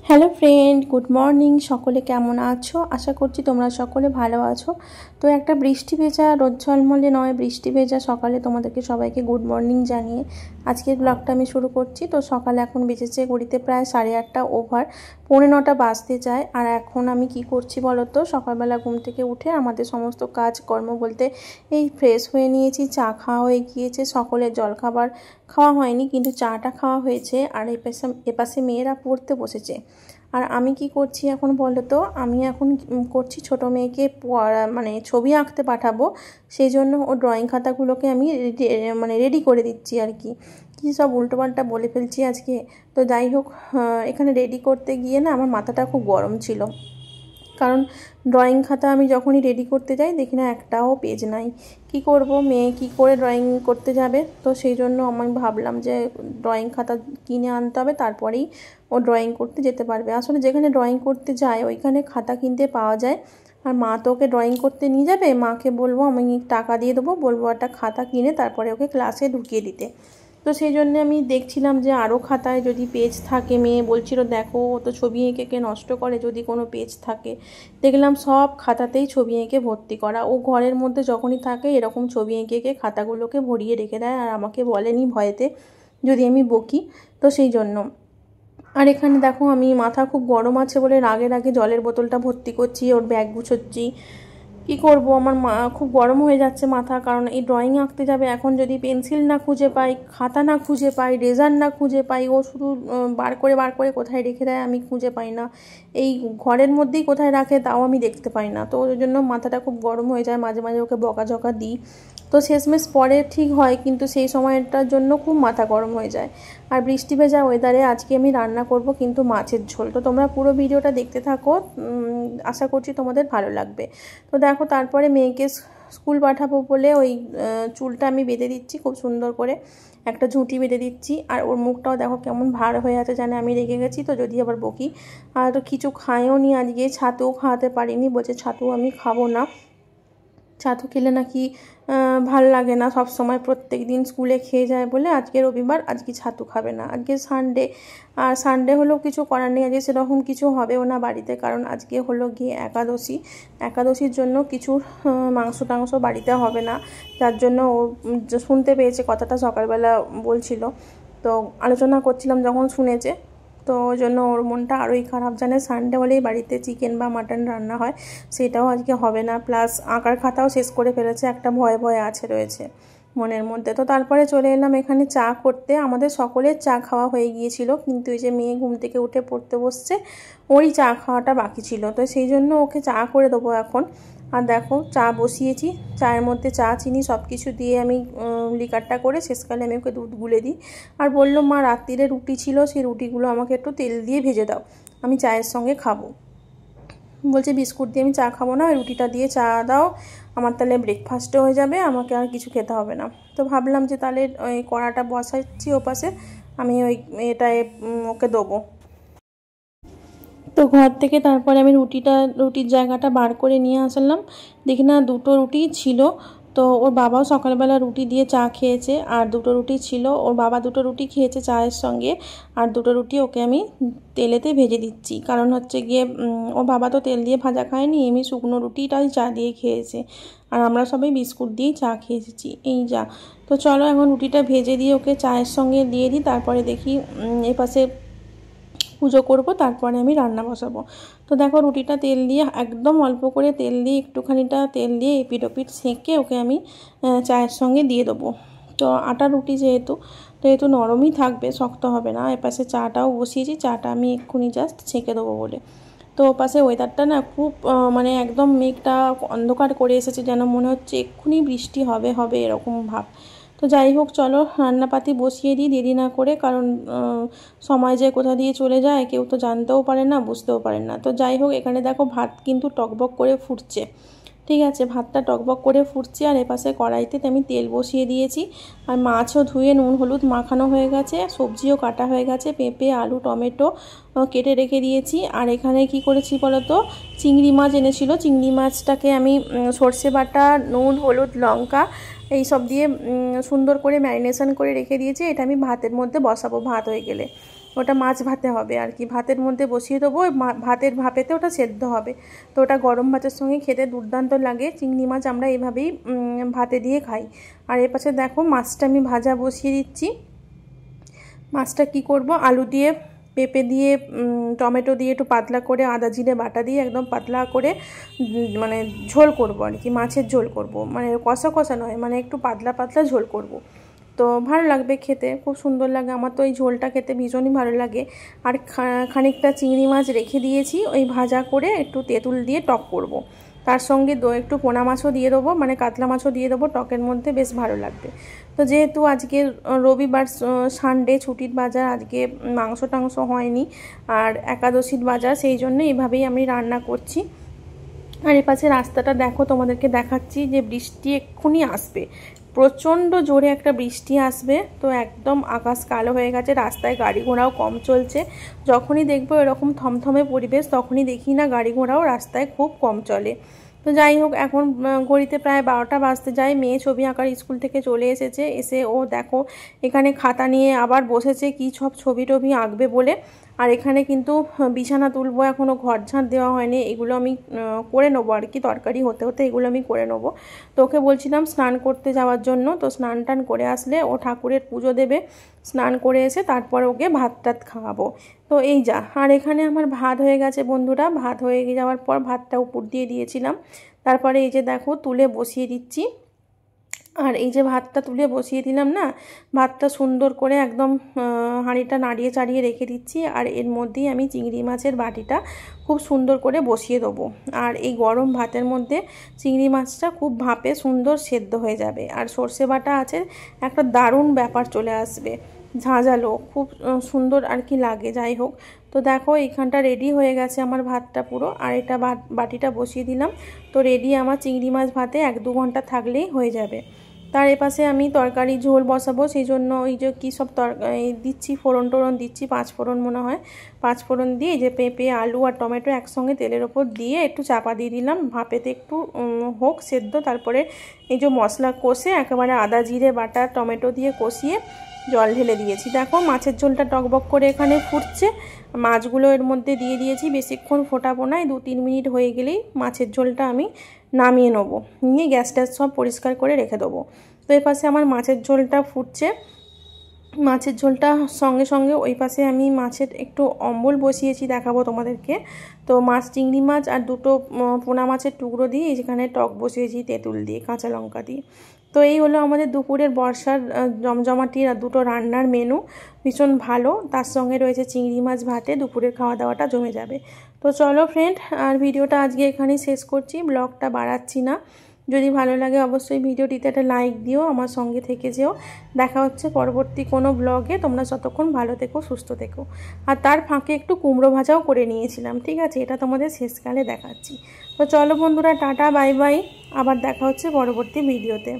Hello friend, good morning. সকলে কেমন আছো? আশা করছি তোমরা সকলে ভালো আছো। তো একটা বৃষ্টি ভেজা, রোদ ঝলমলে নয়, বৃষ্টি ভেজা সকালে তোমাদেরকে সবাইকে গুড মর্নিং জানিয়ে আজকের ব্লগটা আমি শুরু করছি। তো সকালে এখন বেজেছে ঘড়িতে প্রায় 8:30 ওভার, 8:45 বাজতে যায়। আর এখন আমি কি করছি বলো তো, সকালবেলা ঘুম থেকে উঠে আমাদের সমস্ত কাজকর্ম বলতে এই ফ্রেশ হয়ে নিয়েছি, চা খাওয়া হয়ে গিয়েছে, সকলের জলখাবার খাওয়া হয়নি কিন্তু চাটা খাওয়া হয়েছে। আর এপাশে মেয়েরা পড়তে বসেছে। আর আমি কি করছি এখন বলো তো, আমি এখন করছি ছোট মেয়েকে মানে ছবি আঁকতে পাঠাবো, সেই জন্য ও ড্রয়িং খাতাগুলোকে আমি রেডি করে দিচ্ছি আর কি। কী সব উল্টোপাল্টা বলে ফেলছি আজকে। তো যাই হোক, এখানে রেডি করতে গিয়ে না আমার মাথাটা খুব গরম ছিল, কারণ ড্রয়িং খাতা আমি যখনই রেডি করতে যাই দেখি না একটাও পেজ নাই। কি করব, মেয়ে কি করে ড্রয়িং করতে যাবে? তো সেই জন্য আমি ভাবলাম যে ড্রয়িং খাতা কিনে আনতে হবে, তারপরেই ও ড্রয়িং করতে যেতে পারবে। আসলে যেখানে ড্রয়িং করতে যায় ওইখানে খাতা কিনতে পাওয়া যায়। আর মা তো ওকে ড্রয়িং করতে নিয়ে যাবে, মাকে বলবো আমি টাকা দিয়ে দেবো, বলবো একটা খাতা কিনে তারপরে ওকে ক্লাসে ঢুকিয়ে দিতে। তো সেই জন্য আমি দেখছিলাম যে আরও খাতায় যদি পেজ থাকে, মেয়ে বলছিল দেখো ও তো ছবি এঁকে নষ্ট করে, যদি কোনো পেজ থাকে। দেখলাম সব খাতাতেই ছবি এঁকে ভর্তি করা। ও ঘরের মধ্যে যখনই থাকে এরকম ছবি এঁকে খাতাগুলোকে ভরিয়ে রেখে দেয়, আর আমাকে বলেনি ভয়েতে যদি আমি বকি। তো সেই জন্য। আর এখানে দেখো আমি মাথা খুব গরম আছে বলে রাগে জলের বোতলটা ভর্তি করছি, ওর ব্যাগ গুছোচ্ছি। কি করব, আমার খুব গরম হয়ে যাচ্ছে মাথা, কারণ এই ড্রয়িং আঁকতে যাবে। এখন যদি পেন্সিল না খুঁজে পাই, খাতা না খুঁজে পাই, রেজার না খুঁজে পাই, ও শুধু বার করে কোথায় রেখে দেয় আমি খুঁজে পাই না। এই ঘরের মধ্যেই কোথায় রাখে তাও আমি দেখতে পাই না। তো ওই জন্য মাথাটা খুব গরম হয়ে যায়, মাঝে মাঝে ওকে বকাঝকা দিই। তো শেষমেশ পরে ঠিক হয়, কিন্তু সেই সময়টার জন্য খুব মাথা গরম হয়ে যায়। আর বৃষ্টি ভেজা ওয়েদারে আজকে আমি রান্না করব কিন্তু মাছের ঝোল। তো তোমরা পুরো ভিডিওটা দেখতে থাকো, আশা করছি তোমাদের ভালো লাগবে। তো দেখো, তারপরে মেয়েকে স্কুল পাঠাবো বলে ওই চুলটা আমি বেঁধে দিচ্ছি খুব সুন্দর করে, একটা ঝুঁটি বেঁধে দিচ্ছি। আর ওর মুখটাও দেখো কেমন ভার হয়ে আছে, জানে আমি রেগে গেছি তো যদি আবার বকি। আর তো কিছু খায়ও নি আজকে, ছাতুও খাওয়াতে পারিনি, বলছে ছাতু আমি খাবো না, ছাতু খেলে নাকি ভাল লাগে না, সব সময় প্রত্যেক দিন স্কুলে খেয়ে যায় বলে আজকে রবিবার, আজকে ছাতু খাবে না। আজকে সানডে, আর সানডে হলেও কিছু করার নেই, আজকে সেরকম কিছু হবেও না বাড়িতে, কারণ আজকে হলো গিয়ে একাদশীর জন্য কিছু মাংস টাংস বাড়িতে হবে না। যার জন্য ও শুনতে পেয়েছে কথাটা, সকালবেলা বলছিল, তো আলোচনা করছিলাম যখন শুনেছে, তো ওই জন্য ওর মনটা আরোই খারাপ। জানে সানডে হলেই বাড়িতে চিকেন বা মাটন রান্না হয়, সেটাও আজকে হবে না। প্লাস আঁকার খাতাও শেষ করে ফেলেছে, একটা ভয় রয়েছে মনের মধ্যে। তো তারপরে চলে এলাম এখানে চা করতে। আমাদের সকলের চা খাওয়া হয়ে গিয়েছিল, কিন্তু এই যে মেয়ে ঘুম থেকে উঠে পড়তে বসছে, ওই চা খাওয়াটা বাকি ছিল। তো সেই জন্য ওকে চা করে দেবো এখন। আর দেখো চা বসিয়েছি, চায়ের মধ্যে চা চিনি সব কিছু দিয়ে আমি লিকারটা করে শেষকালে আমি ওকে দুধ গুলে দিই। আর বললো মা রাত্রিরে রুটি ছিল, সেই রুটিগুলো আমাকে একটু তেল দিয়ে ভেজে দাও, আমি চায়ের সঙ্গে খাবো। বলছে বিস্কুট দিয়ে আমি চা খাবো না, রুটিটা দিয়ে চা দাও, আমার তাহলে ব্রেকফাস্টও হয়ে যাবে, আমাকে আর কিছু খেতে হবে না। তো ভাবলাম যে তাহলে ওই কড়াটা বসাচ্ছি ওপাশে, আমি ওই এটায় ওকে দেবো। তো ঘর থেকে তারপরে আমি রুটির জায়গাটা বার করে নিয়ে আসলাম, দেখি না 2টো রুটি ছিল। তো ওর বাবাও সকালবেলা রুটি দিয়ে চা খেয়েছে, আর 2টো রুটি ছিল, ওর বাবা 2টো রুটি খেয়েছে চায়ের সঙ্গে, আর 2টো রুটি ওকে আমি তেলেতে ভেজে দিচ্ছি। কারণ হচ্ছে গিয়ে ওর বাবা তো তেল দিয়ে ভাজা খায়নি, এমনি শুকনো রুটিটাই চা দিয়ে খেয়েছে, আর আমরা সবাই বিস্কুট দিয়েই চা খেয়ে এসেছি, এই যা। তো চলো এখন রুটিটা ভেজে দিয়ে ওকে চায়ের সঙ্গে দিয়ে দিই, তারপরে দেখি এপাশে পুজো করব, তারপরে আমি রান্না বসাবো। তো দেখো রুটিটা তেল দিয়ে একদম অল্প করে তেল দিয়ে, একটুখানিটা তেল দিয়ে এপিট ওপিট সেঁকে ওকে আমি চায়ের সঙ্গে দিয়ে দেবো। তো আটা রুটি যেহেতু নরমই থাকবে, শক্ত হবে না। এপাশে চাটাও বসিয়েছি, চাটা আমি এক্ষুনি জাস্ট ছেঁকে দেবো বলে। তো ওপাশে ওয়েদারটা না খুব মানে একদম মেঘটা অন্ধকার করে এসেছে, যেন মনে হচ্ছে এক্ষুনি বৃষ্টি হবে এরকম ভাব। তো যাই হোক, চলো রান্নাপাতি বসিয়ে দিই দেরি না করে, কারণ সময় যে কোথা দিয়ে চলে যায় কেউ তো জানতেও পারে না, বুঝতেও পারে না। তো যাই হোক, এখানে দেখো ভাত কিন্তু টকবক করে ফুটছে, ঠিক আছে, ভাতটা টকবক করে ফুটছে। আর এপাশে কড়াইতে আমি তেল বসিয়ে দিয়েছি, আর মাছও ধুয়ে নুন হলুদ মাখানো হয়ে গেছে, সবজিও কাটা হয়ে গেছে, পেঁপে আলু টমেটো কেটে রেখে দিয়েছি। আর এখানে কি করেছি বলো তো, চিংড়ি মাছ এনেছিল, চিংড়ি মাছটাকে আমি সর্ষে বাটা নুন হলুদ লঙ্কা এই সব দিয়ে সুন্দর করে ম্যারিনেশন করে রেখে দিয়েছি। এটা আমি ভাতের মধ্যে বসাবো ভাত হয়ে গেলে। ওটা মাছ ভাতে হবে আর কি, ভাতের মধ্যে বসিয়ে দেবো, ভাতের ভাপেতে ওটা সেদ্ধ হবে। তো ওটা গরম ভাতের সঙ্গে খেতে দুর্দান্ত লাগে। চিংড়ি মাছ আমরা এইভাবেই ভাতে দিয়ে খাই। আর এর পাশে দেখো মাছটা আমি ভাজা বসিয়ে দিচ্ছি। মাছটা কি করব, আলু দিয়ে, পেঁপে দিয়ে, টমেটো দিয়ে একটু পাতলা করে আদা জিরে বাটা দিয়ে একদম পাতলা করে মানে ঝোল করব আর কি, মাছের ঝোল করব, মানে কষা কষা নয়, মানে একটু পাতলা পাতলা ঝোল করব। তো ভালো লাগবে খেতে, খুব সুন্দর লাগে, আমার তো এই ঝোলটা খেতে ভীষণই ভালো লাগে। আর খানিকটা চিংড়ি মাছ রেখে দিয়েছি, ওই ভাজা করে একটু তেঁতুল দিয়ে টক করব। তার সঙ্গে একটু পোনা মাছও দিয়ে দেবো, মানে কাতলা মাছও দিয়ে দেবো টকের মধ্যে, বেশ ভালো লাগবে। তো যেহেতু আজকে রবিবার সানডে ছুটির বাজার, আজকে মাংস টাংস হয়নি আর একাদশীর বাজার, সেই জন্য এইভাবেই আমি রান্না করছি। আর এ পাশে রাস্তাটা দেখো, তোমাদেরকে দেখাচ্ছি যে বৃষ্টি এক্ষুনি আসবে, প্রচণ্ড জোরে একটা বৃষ্টি আসবে। তো একদম আকাশ কালো হয়ে গেছে, রাস্তায় গাড়ি ঘোড়াও কম চলছে। যখনই দেখবো এরকম থমথমে পরিবেশ, তখনই দেখি না গাড়ি ঘোড়াও রাস্তায় খুব কম চলে। তো যাই হোক, এখন ঘড়িতে প্রায় 12টা বাজতে যায়। মেয়ে ছবি আঁকার স্কুল থেকে চলে এসেছে, এসে ও দেখো এখানে খাতা নিয়ে আবার বসেছে কি সব ছবি টবি আঁকবে বলে। আর এখানে কিন্তু বিছানা তুলবো, এখনও ঘর ঝাঁট দেওয়া হয়নি, এগুলো আমি করে নেবো আর কি, তরকারি হতে হতে এগুলো আমি করে নেবো। তো ওকে বলছিলাম স্নান করতে যাওয়ার জন্য, তো স্নান টান করে আসলে ও ঠাকুরের পুজো দেবে, স্নান করে এসে তারপর ওকে ভাত টাত খাওয়াবো। তো এই যা, আর এখানে আমার ভাত হয়ে গেছে বন্ধুরা। ভাত হয়ে যাওয়ার পর ভাতটা উপর দিয়ে দিয়েছিলাম, তারপরে এই যে দেখো তুলে বসিয়ে দিচ্ছি। আর এই যে ভাতটা তুলে বসিয়ে দিলাম না, ভাতটা সুন্দর করে একদম হাঁড়িটা নাড়িয়ে চাড়িয়ে রেখে দিচ্ছি। আর এর মধ্যেই আমি চিংড়ি মাছের বাটিটা খুব সুন্দর করে বসিয়ে দেবো। আর এই গরম ভাতের মধ্যে চিংড়ি মাছটা খুব ভাপে সুন্দর সেদ্ধ হয়ে যাবে। আর সর্ষে বাটা আছে, একটা দারুণ ব্যাপার চলে আসবে, ঝাঁঝালো, খুব সুন্দর আর কি লাগে। যাই হোক, তো দেখো এইখানটা রেডি হয়ে গেছে আমার ভাতটা পুরো। আর এটা বাটিটা বসিয়ে দিলাম, তো রেডি আমার চিংড়ি মাছ ভাতে 1-2 ঘন্টা থাকলেই হয়ে যাবে। তার এপাশে আমি তরকারি ঝোল বসাবো, সেই জন্য ওই যে কী সব দিচ্ছি, ফোড়ন টোড়ন দিচ্ছি, 5 ফোড়ন মনে হয়, 5 ফোড়ন দিয়ে যে পেঁপে আলু আর টমেটো একসঙ্গে তেলের ওপর দিয়ে একটু চাপা দিয়ে দিলাম, ভাপেতে একটু হোক সেদ্ধ। তারপরে এই যে মশলা কষে একেবারে আদা জিরে বাটা টমেটো দিয়ে কষিয়ে জল ঢেলে দিয়েছি। দেখো মাছের ঝোলটা টকবক করে এখানে ফুটছে, মাছগুলো এর মধ্যে দিয়ে দিয়েছি, বেশিক্ষণ ফোটাবো না, 2-3 মিনিট হয়ে গেলেই মাছের ঝোলটা আমি নামিয়ে নেবো, নিয়ে গ্যাস ট্যাস সব পরিষ্কার করে রেখে দেবো। তো এই পাশে আমার মাছের ঝোলটা ফুটছে, মাছের ঝোলটা সঙ্গে সঙ্গে ওই পাশে আমি মাছের একটু অম্বল বসিয়েছি, দেখাবো তোমাদেরকে। তো মাছ, চিংড়ি মাছ আর 2টো পোনা মাছের টুকরো দিয়ে যেখানে টক বসিয়েছি তেঁতুল দিয়ে, কাঁচা লঙ্কা দিয়ে। তো এই হলো আমাদের দুপুরের বর্ষার জমজমাটি আর 2টো রান্নার মেনু, ভীষণ ভালো। তার সঙ্গে রয়েছে চিংড়ি মাছ ভাতে, দুপুরের খাওয়া দাওয়াটা জমে যাবে। তো চলো ফ্রেন্ড, আর ভিডিওটা আজকে এখানেই শেষ করছি, ব্লগটা বাড়াচ্ছি না। যদি ভালো লাগে অবশ্যই ভিডিওটিতে একটা লাইক দিও, আমার সঙ্গে থেকে যেও। দেখা হচ্ছে পরবর্তী কোনো ব্লগে, তোমরা যতক্ষণ ভালো থেকো সুস্থ থেকো। আর তার ফাঁকে একটু কুমড়ো ভাজাও করে নিয়েছিলাম, ঠিক আছে, এটা তোমাদের শেষকালে দেখাচ্ছি। তো চলো বন্ধুরা, টাটা বাই বাই, আবার দেখা হচ্ছে পরবর্তী ভিডিওতে।